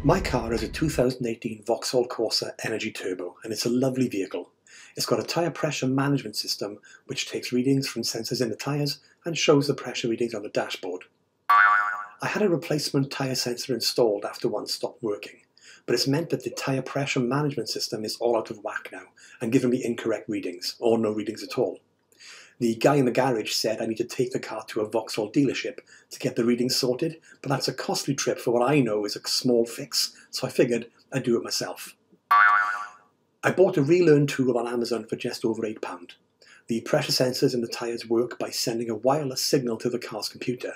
My car is a 2018 Vauxhall Corsa Energy Turbo, and it's a lovely vehicle. It's got a tyre pressure management system which takes readings from sensors in the tyres and shows the pressure readings on the dashboard. I had a replacement tyre sensor installed after one stopped working, but it's meant that the tyre pressure management system is all out of whack now and giving me incorrect readings, or no readings at all. The guy in the garage said I need to take the car to a Vauxhall dealership to get the readings sorted, but that's a costly trip for what I know is a small fix, so I figured I'd do it myself. I bought a relearn tool on Amazon for just over £8. The pressure sensors in the tyres work by sending a wireless signal to the car's computer.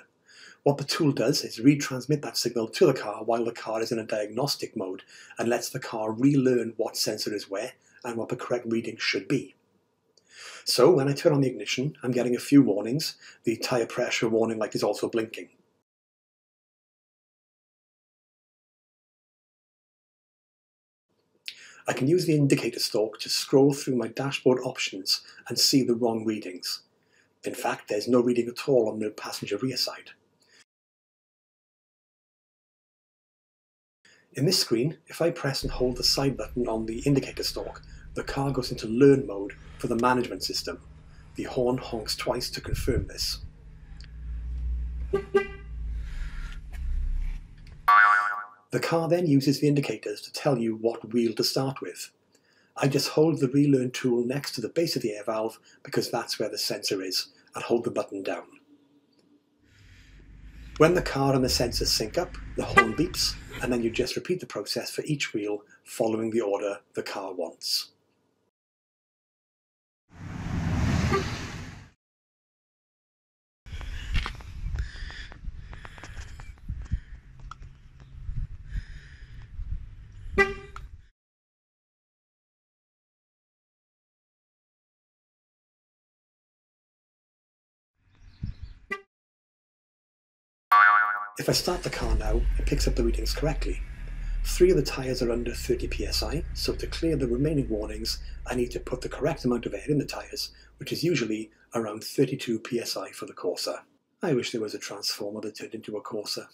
What the tool does is retransmit that signal to the car while the car is in a diagnostic mode and lets the car relearn what sensor is where and what the correct reading should be. So when I turn on the ignition, I'm getting a few warnings. The tyre pressure warning light is also blinking. I can use the indicator stalk to scroll through my dashboard options and see the wrong readings. In fact, there's no reading at all on the passenger rear side. In this screen, if I press and hold the side button on the indicator stalk, the car goes into learn mode for the management system. The horn honks twice to confirm this. The car then uses the indicators to tell you what wheel to start with. I just hold the relearn tool next to the base of the air valve because that's where the sensor is, and hold the button down. When the car and the sensors sync up, the horn beeps, and then you just repeat the process for each wheel following the order the car wants. If I start the car now, it picks up the readings correctly. 3 of the tyres are under 30 psi, so to clear the remaining warnings, I need to put the correct amount of air in the tyres, which is usually around 32 psi for the Corsa. I wish there was a transformer that turned into a Corsa.